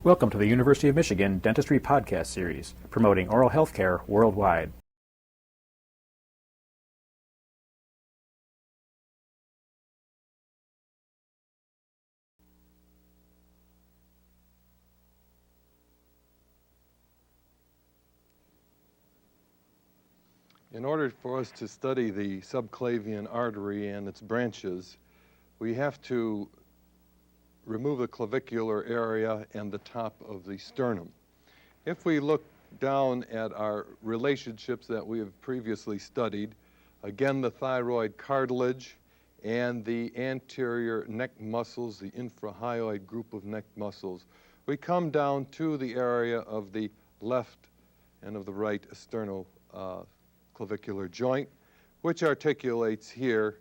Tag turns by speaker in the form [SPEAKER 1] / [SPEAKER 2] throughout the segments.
[SPEAKER 1] Welcome to the University of Michigan Dentistry Podcast Series, promoting oral health care worldwide.
[SPEAKER 2] In order for us to study the subclavian artery and its branches, we have to remove the clavicular area and the top of the sternum. If we look down at our relationships that we have previously studied, again the thyroid cartilage and the anterior neck muscles, the infrahyoid group of neck muscles, we come down to the area of the left and of the right sternoclavicular joint, which articulates here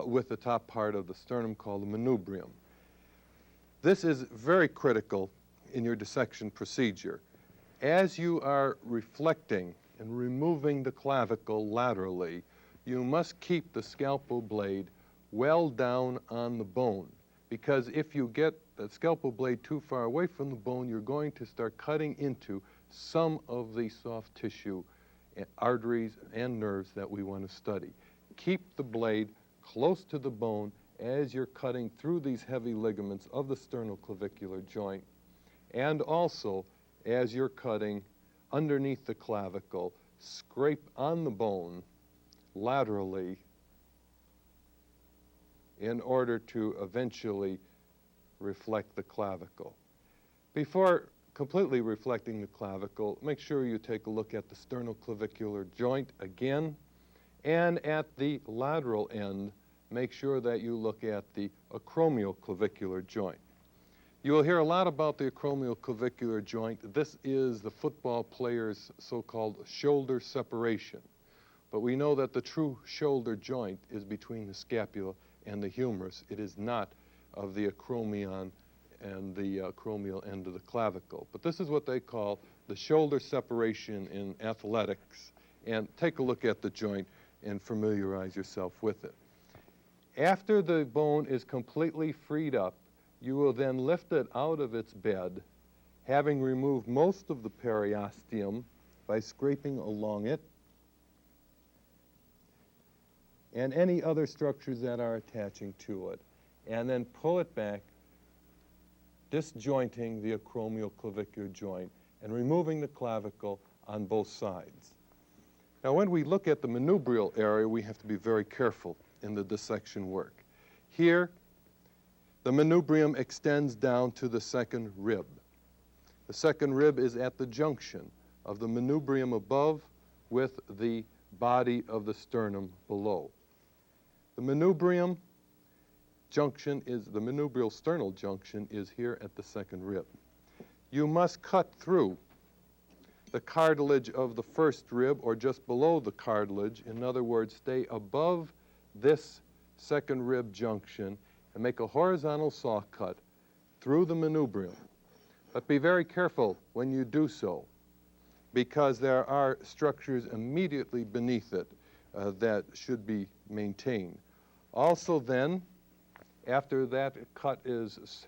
[SPEAKER 2] with the top part of the sternum called the manubrium. This is very critical in your dissection procedure. As you are reflecting and removing the clavicle laterally, you must keep the scalpel blade well down on the bone, because if you get the scalpel blade too far away from the bone, you're going to start cutting into some of the soft tissue, arteries and nerves that we want to study. Keep the blade close to the bone as you're cutting through these heavy ligaments of the sternoclavicular joint, and also as you're cutting underneath the clavicle, scrape on the bone laterally in order to eventually reflect the clavicle. Before completely reflecting the clavicle, make sure you take a look at the sternoclavicular joint again, and at the lateral end, make sure that you look at the acromioclavicular joint. You will hear a lot about the acromioclavicular joint. This is the football player's so-called shoulder separation. But we know that the true shoulder joint is between the scapula and the humerus. It is not of the acromion and the acromial end of the clavicle. But this is what they call the shoulder separation in athletics. And take a look at the joint and familiarize yourself with it. After the bone is completely freed up, you will then lift it out of its bed, having removed most of the periosteum by scraping along it, and any other structures that are attaching to it, and then pull it back, disjointing the acromioclavicular joint and removing the clavicle on both sides. Now, when we look at the manubrial area, we have to be very careful in the dissection work. Here, the manubrium extends down to the second rib. The second rib is at the junction of the manubrium above with the body of the sternum below. The manubrium junction is, the manubrial sternal junction is here at the second rib. You must cut through the cartilage of the first rib or just below the cartilage. In other words, stay above this second rib junction and make a horizontal saw cut through the manubrium. But be very careful when you do so, because there are structures immediately beneath it that should be maintained. Also then, after that cut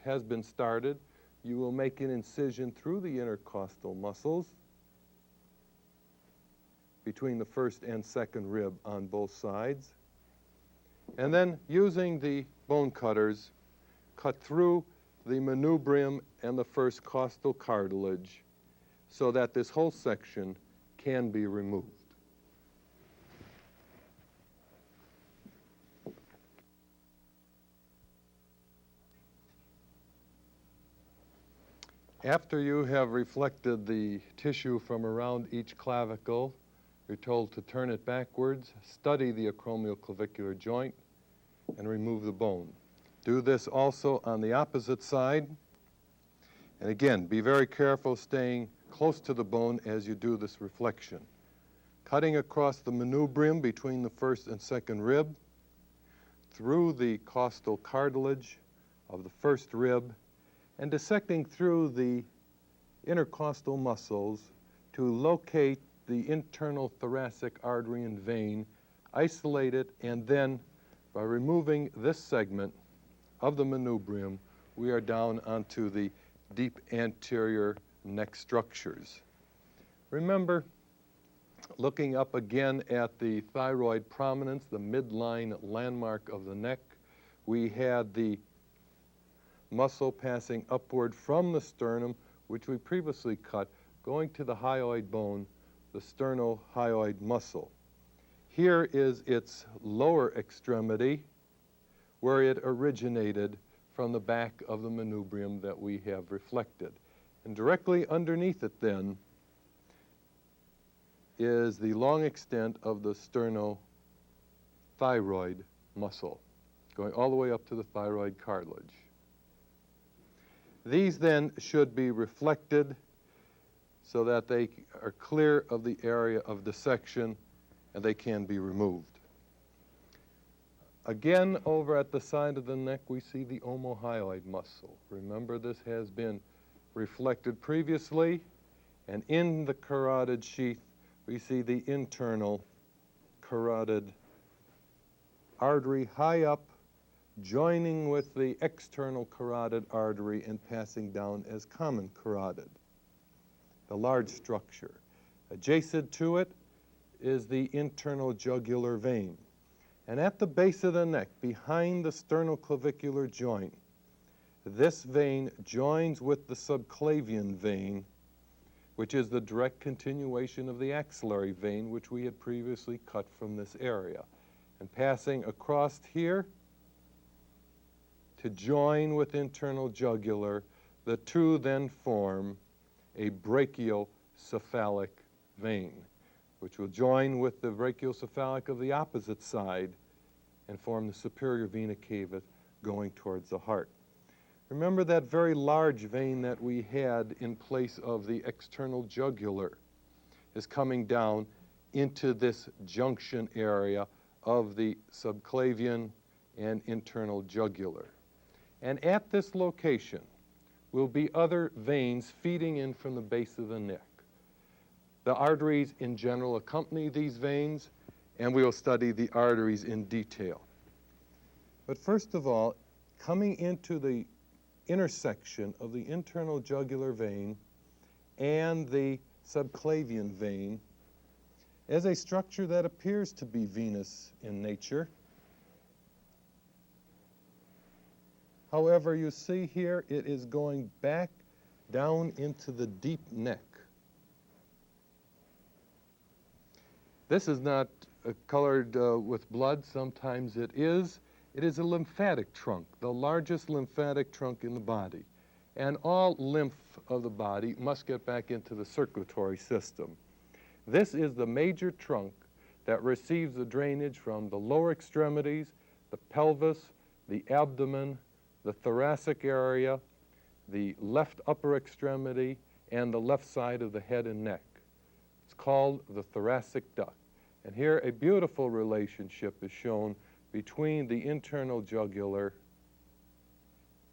[SPEAKER 2] has been started, you will make an incision through the intercostal muscles between the first and second rib on both sides. And then, using the bone cutters, cut through the manubrium and the first costal cartilage so that this whole section can be removed. After you have reflected the tissue from around each clavicle, you're told to turn it backwards, study the acromioclavicular joint, and remove the bone. Do this also on the opposite side. And again, be very careful staying close to the bone as you do this reflection. Cutting across the manubrium between the first and second rib, through the costal cartilage of the first rib, and dissecting through the intercostal muscles to locate the internal thoracic artery and vein, isolate it, and then by removing this segment of the manubrium, we are down onto the deep anterior neck structures. Remember, looking up again at the thyroid prominence, the midline landmark of the neck, we had the muscle passing upward from the sternum, which we previously cut, going to the hyoid bone, the sternohyoid muscle. Here is its lower extremity, where it originated from the back of the manubrium that we have reflected. And directly underneath it then is the long extent of the sternothyroid muscle, going all the way up to the thyroid cartilage. These then should be reflected so that they are clear of the area of dissection and they can be removed. Again, over at the side of the neck, we see the omohyoid muscle. Remember, this has been reflected previously, and in the carotid sheath, we see the internal carotid artery high up, joining with the external carotid artery and passing down as common carotid, the large structure. Adjacent to it is the internal jugular vein. And at the base of the neck, behind the sternoclavicular joint, this vein joins with the subclavian vein, which is the direct continuation of the axillary vein, which we had previously cut from this area. And passing across here to join with internal jugular, the two then form a brachiocephalic vein, which will join with the brachiocephalic of the opposite side and form the superior vena cava going towards the heart. Remember that very large vein that we had in place of the external jugular is coming down into this junction area of the subclavian and internal jugular. And at this location will be other veins feeding in from the base of the neck. The arteries in general accompany these veins, and we will study the arteries in detail. But first of all, coming into the intersection of the internal jugular vein and the subclavian vein is a structure that appears to be venous in nature. However, you see here it is going back down into the deep neck. This is not colored with blood. Sometimes it is. It is a lymphatic trunk, the largest lymphatic trunk in the body. And all lymph of the body must get back into the circulatory system. This is the major trunk that receives the drainage from the lower extremities, the pelvis, the abdomen, the thoracic area, the left upper extremity, and the left side of the head and neck. It's called the thoracic duct. And here a beautiful relationship is shown between the internal jugular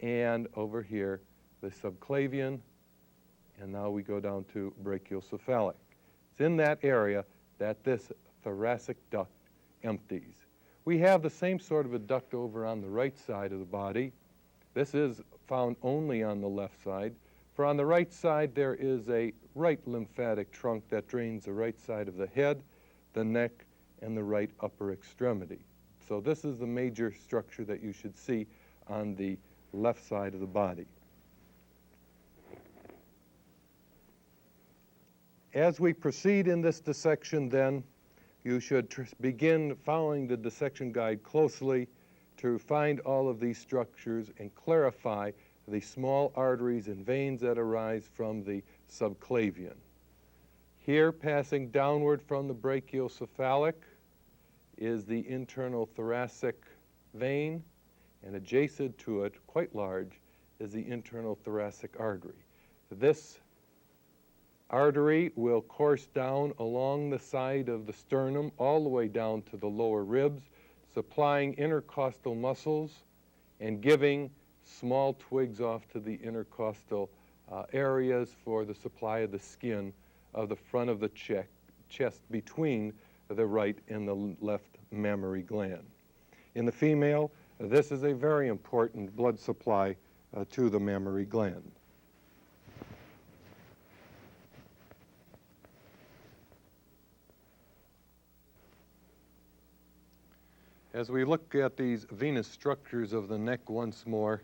[SPEAKER 2] and over here the subclavian, and now we go down to brachiocephalic. It's in that area that this thoracic duct empties. We have the same sort of a duct over on the right side of the body. This is found only on the left side. For on the right side there is a right lymphatic trunk that drains the right side of the head, the neck, and the right upper extremity. So this is the major structure that you should see on the left side of the body. As we proceed in this dissection then, you should begin following the dissection guide closely to find all of these structures and clarify the small arteries and veins that arise from the subclavian. Here, passing downward from the brachiocephalic, is the internal thoracic vein, and adjacent to it, quite large, is the internal thoracic artery. This artery will course down along the side of the sternum all the way down to the lower ribs, supplying intercostal muscles and giving small twigs off to the intercostal areas for the supply of the skin of the front of the chest between the right and the left mammary gland. In the female, this is a very important blood supply to the mammary gland. As we look at these venous structures of the neck once more,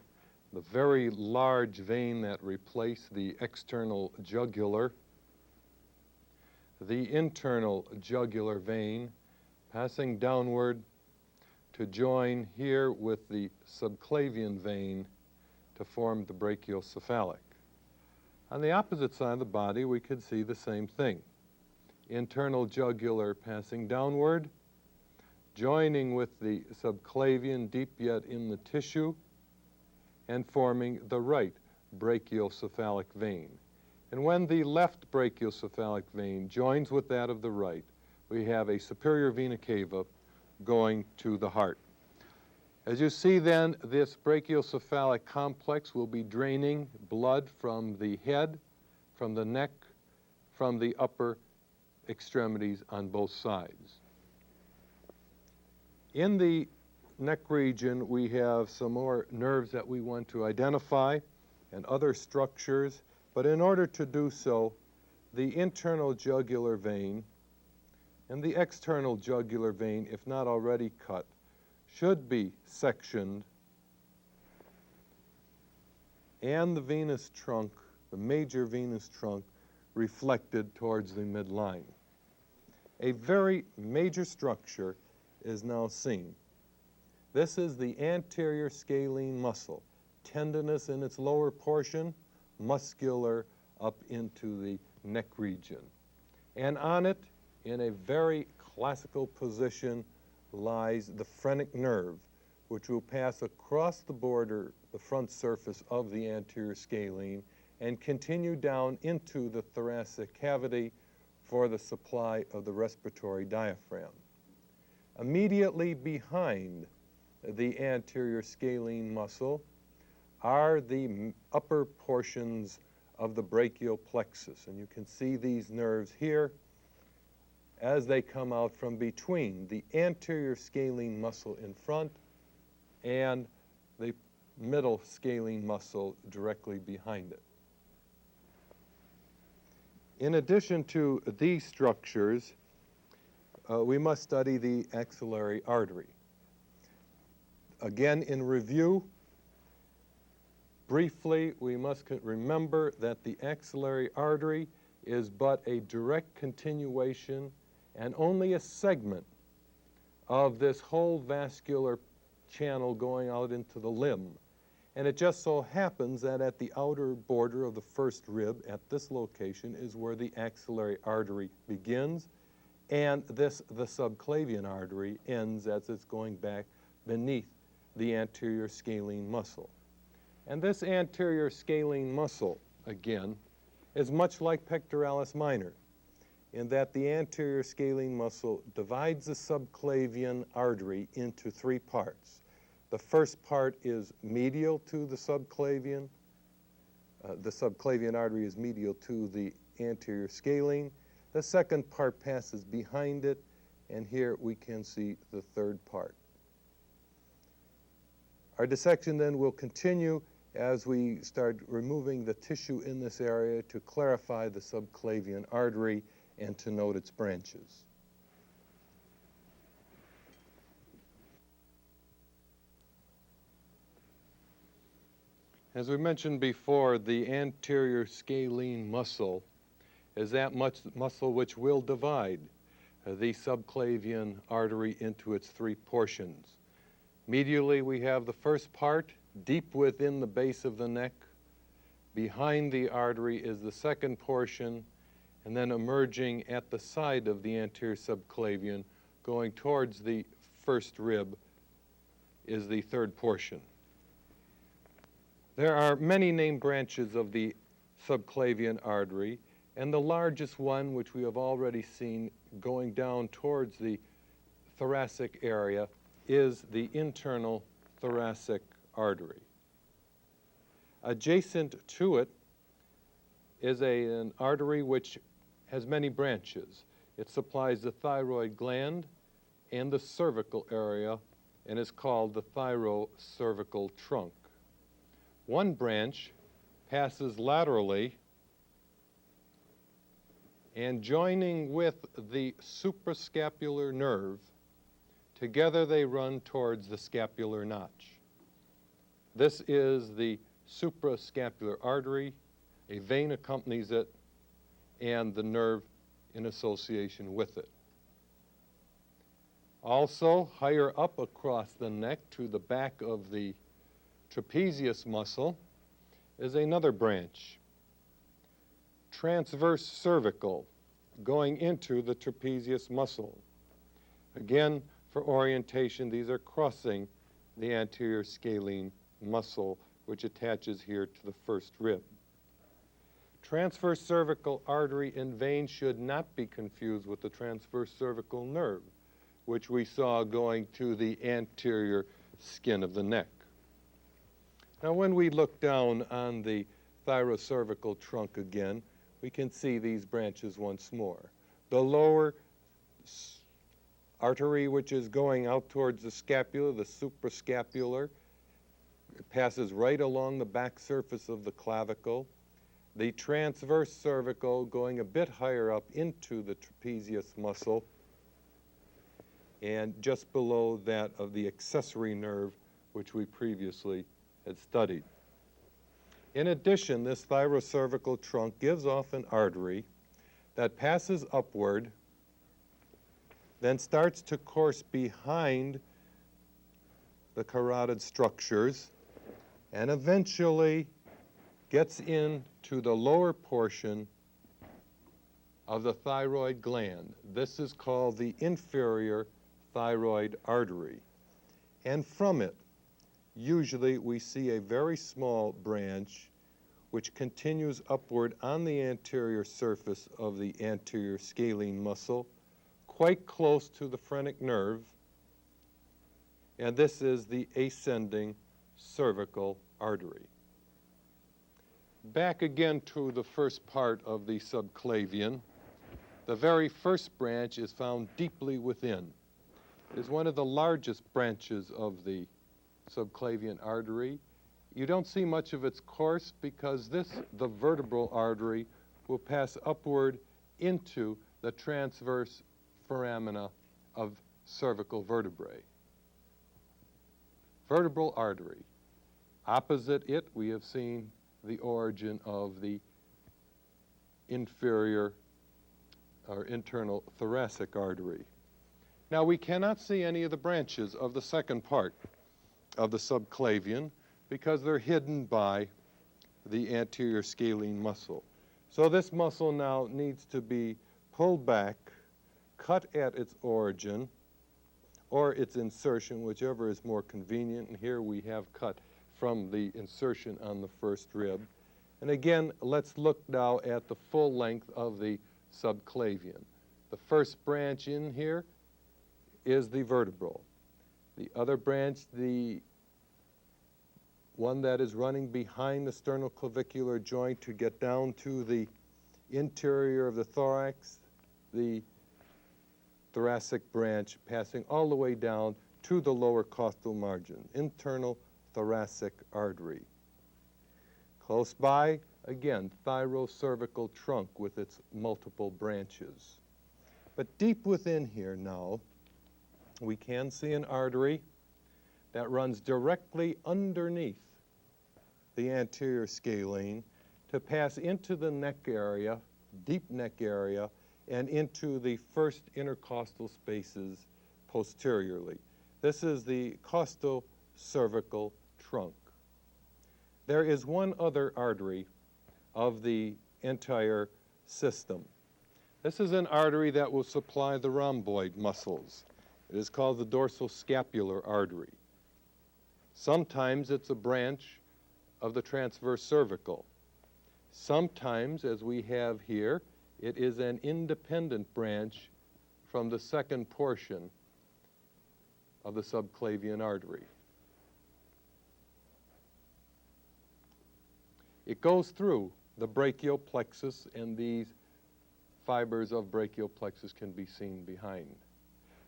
[SPEAKER 2] the very large vein that replaced the external jugular, the internal jugular vein passing downward to join here with the subclavian vein to form the brachiocephalic. On the opposite side of the body, we could see the same thing. Internal jugular passing downward, joining with the subclavian deep yet in the tissue, and forming the right brachiocephalic vein. And when the left brachiocephalic vein joins with that of the right, we have a superior vena cava going to the heart. As you see then, this brachiocephalic complex will be draining blood from the head, from the neck, from the upper extremities on both sides. In the neck region, we have some more nerves that we want to identify and other structures, but in order to do so, the internal jugular vein and the external jugular vein, if not already cut, should be sectioned, and the venous trunk, the major venous trunk, reflected towards the midline. A very major structure is now seen. This is the anterior scalene muscle, tendinous in its lower portion, muscular up into the neck region. And on it, in a very classical position, lies the phrenic nerve, which will pass across the border, the front surface of the anterior scalene, and continue down into the thoracic cavity for the supply of the respiratory diaphragm. Immediately behind the anterior scalene muscle are the upper portions of the brachial plexus, and you can see these nerves here as they come out from between the anterior scalene muscle in front and the middle scalene muscle directly behind it. In addition to these structures, we must study the axillary artery. Again, in review, briefly, we must remember that the axillary artery is but a direct continuation and only a segment of this whole vascular channel going out into the limb. And it just so happens that at the outer border of the first rib, at this location, is where the axillary artery begins, and the subclavian artery ends as it's going back beneath the anterior scalene muscle. And this anterior scalene muscle, again, is much like pectoralis minor, in that the anterior scalene muscle divides the subclavian artery into three parts. The first part is medial to the subclavian. The subclavian artery is medial to the anterior scalene. The second part passes behind it, and here we can see the third part. Our dissection then will continue as we start removing the tissue in this area to clarify the subclavian artery and to note its branches. As we mentioned before, the anterior scalene muscle is that muscle which will divide the subclavian artery into its three portions. Medially, we have the first part, deep within the base of the neck. Behind the artery is the second portion, and then emerging at the side of the anterior subclavian, going towards the first rib, is the third portion. There are many named branches of the subclavian artery, and the largest one, which we have already seen going down towards the thoracic area, is the internal thoracic artery. Adjacent to it is an artery which has many branches. It supplies the thyroid gland and the cervical area and is called the thyrocervical trunk. One branch passes laterally and joining with the suprascapular nerve Together they run towards the scapular notch. This is the suprascapular artery. A vein accompanies it, and the nerve in association with it. Also, higher up across the neck to the back of the trapezius muscle is another branch, transverse cervical, going into the trapezius muscle. Again, for orientation, these are crossing the anterior scalene muscle, which attaches here to the first rib. Transverse cervical artery and vein should not be confused with the transverse cervical nerve, which we saw going to the anterior skin of the neck. Now, when we look down on the thyrocervical trunk again, we can see these branches once more. The lower artery, which is going out towards the scapula, the suprascapular, it passes right along the back surface of the clavicle. The transverse cervical going a bit higher up into the trapezius muscle, and just below that of the accessory nerve, which we previously had studied. In addition, this thyrocervical trunk gives off an artery that passes upward, then starts to course behind the carotid structures, and eventually gets into the lower portion of the thyroid gland. This is called the inferior thyroid artery. And from it, usually we see a very small branch which continues upward on the anterior surface of the anterior scalene muscle, quite close to the phrenic nerve, and this is the ascending cervical artery. Back again to the first part of the subclavian. The very first branch is found deeply within. It is one of the largest branches of the subclavian artery. You don't see much of its course because the vertebral artery, will pass upward into the transverse foramina of cervical vertebrae. Vertebral artery. Opposite it, we have seen the origin of the inferior or internal thoracic artery. Now, we cannot see any of the branches of the second part of the subclavian because they're hidden by the anterior scalene muscle. So this muscle now needs to be pulled back, cut at its origin, or its insertion, whichever is more convenient. And here we have cut from the insertion on the first rib. And again, let's look now at the full length of the subclavian. The first branch in here is the vertebral. The other branch, the one that is running behind the sternoclavicular joint to get down to the interior of the thorax, the thoracic branch passing all the way down to the lower costal margin, internal thoracic artery. Close by, again, thyrocervical trunk with its multiple branches. But deep within here now, we can see an artery that runs directly underneath the anterior scalene to pass into the neck area, deep neck area, and into the first intercostal spaces posteriorly. This is the costal cervical trunk. There is one other artery of the entire system. This is an artery that will supply the rhomboid muscles. It is called the dorsal scapular artery. Sometimes it's a branch of the transverse cervical. Sometimes, as we have here, it is an independent branch from the second portion of the subclavian artery. It goes through the brachial plexus, and these fibers of brachial plexus can be seen behind.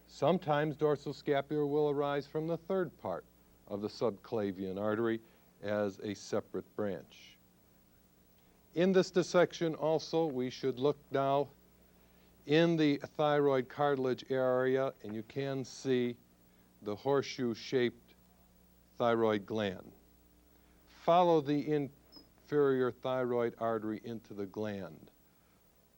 [SPEAKER 2] Sometimes dorsal scapular will arise from the third part of the subclavian artery as a separate branch. In this dissection also, we should look now in the thyroid cartilage area, and you can see the horseshoe-shaped thyroid gland. Follow the inferior thyroid artery into the gland.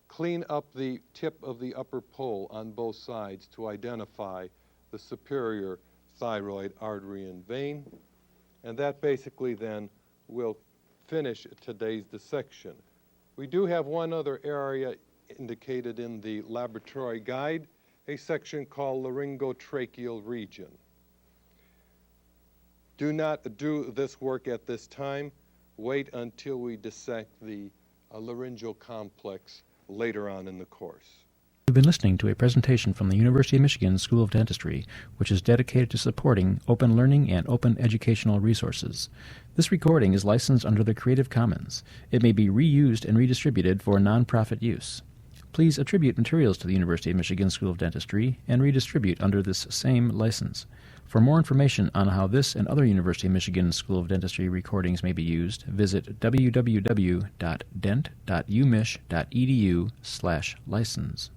[SPEAKER 2] Clean up the tip of the upper pole on both sides to identify the superior thyroid artery and vein. And that basically then will finish today's dissection. We do have one other area indicated in the laboratory guide, a section called laryngotracheal region. Do not do this work at this time. Wait until we dissect the laryngeal complex later on in the course.
[SPEAKER 1] You've been listening to a presentation from the University of Michigan School of Dentistry, which is dedicated to supporting open learning and open educational resources. This recording is licensed under the Creative Commons. It may be reused and redistributed for nonprofit use. Please attribute materials to the University of Michigan School of Dentistry and redistribute under this same license. For more information on how this and other University of Michigan School of Dentistry recordings may be used, visit www.dent.umich.edu/license.